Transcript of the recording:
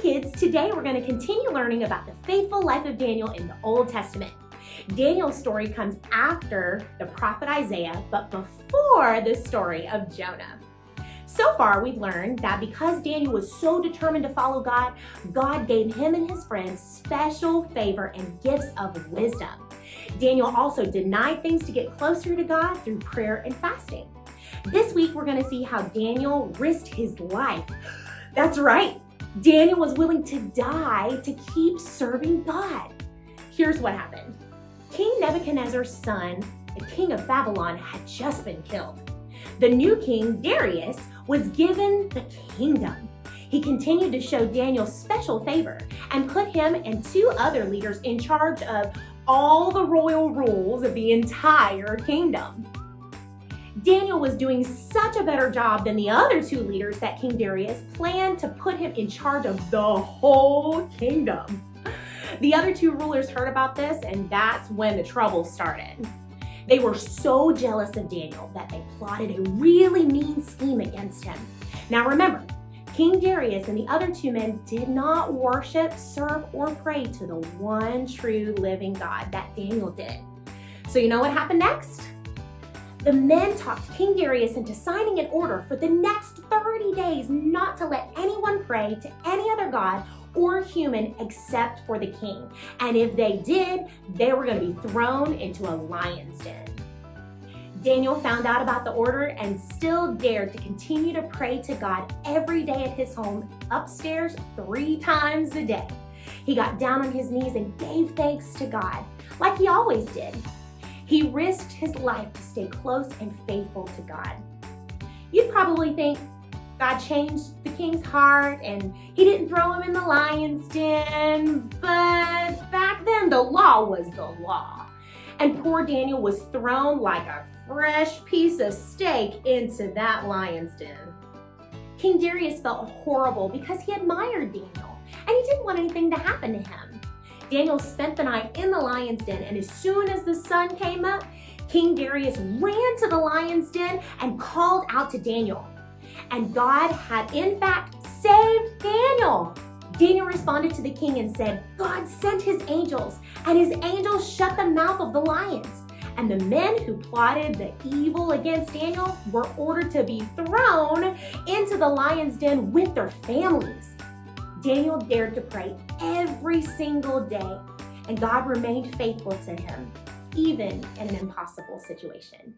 kids, today we're going to continue learning about the faithful life of Daniel in the Old Testament. Daniel's story comes after the prophet Isaiah, but before the story of Jonah. So far, we've learned that because Daniel was so determined to follow God, God gave him and his friends special favor and gifts of wisdom. Daniel also denied things to get closer to God through prayer and fasting. This week, we're going to see how Daniel risked his life. That's right. Daniel was willing to die to keep serving God. Here's what happened. King Nebuchadnezzar's son, the king of Babylon, had just been killed. The new king, Darius, was given the kingdom. He continued to show Daniel special favor and put him and two other leaders in charge of all the royal rules of the entire kingdom. Daniel was doing such a better job than the other two leaders that King Darius planned to put him in charge of the whole kingdom. The other two rulers heard about this, and that's when the trouble started. They were so jealous of Daniel that they plotted a really mean scheme against him. Now remember, King Darius and the other two men did not worship, serve, or pray to the one true living God that Daniel did. So you know what happened next? The men talked King Darius into signing an order for the next 30 days not to let anyone pray to any other god or human except for the king. And if they did, they were going to be thrown into a lion's den. Daniel found out about the order and still dared to continue to pray to God every day at his home upstairs 3 times a day. He got down on his knees and gave thanks to God, like he always did. He risked his life to stay close and faithful to God. You'd probably think God changed the king's heart and he didn't throw him in the lion's den, but back then the law was the law. And poor Daniel was thrown like a fresh piece of steak into that lion's den. King Darius felt horrible because he admired Daniel and he didn't want anything to happen to him. Daniel spent the night in the lion's den, and as soon as the sun came up, King Darius ran to the lion's den and called out to Daniel. And God had in fact saved Daniel. Daniel responded to the king and said, God sent his angels, and his angels shut the mouth of the lions. And the men who plotted the evil against Daniel were ordered to be thrown into the lion's den with their families. Daniel dared to pray every single day, and God remained faithful to him, even in an impossible situation.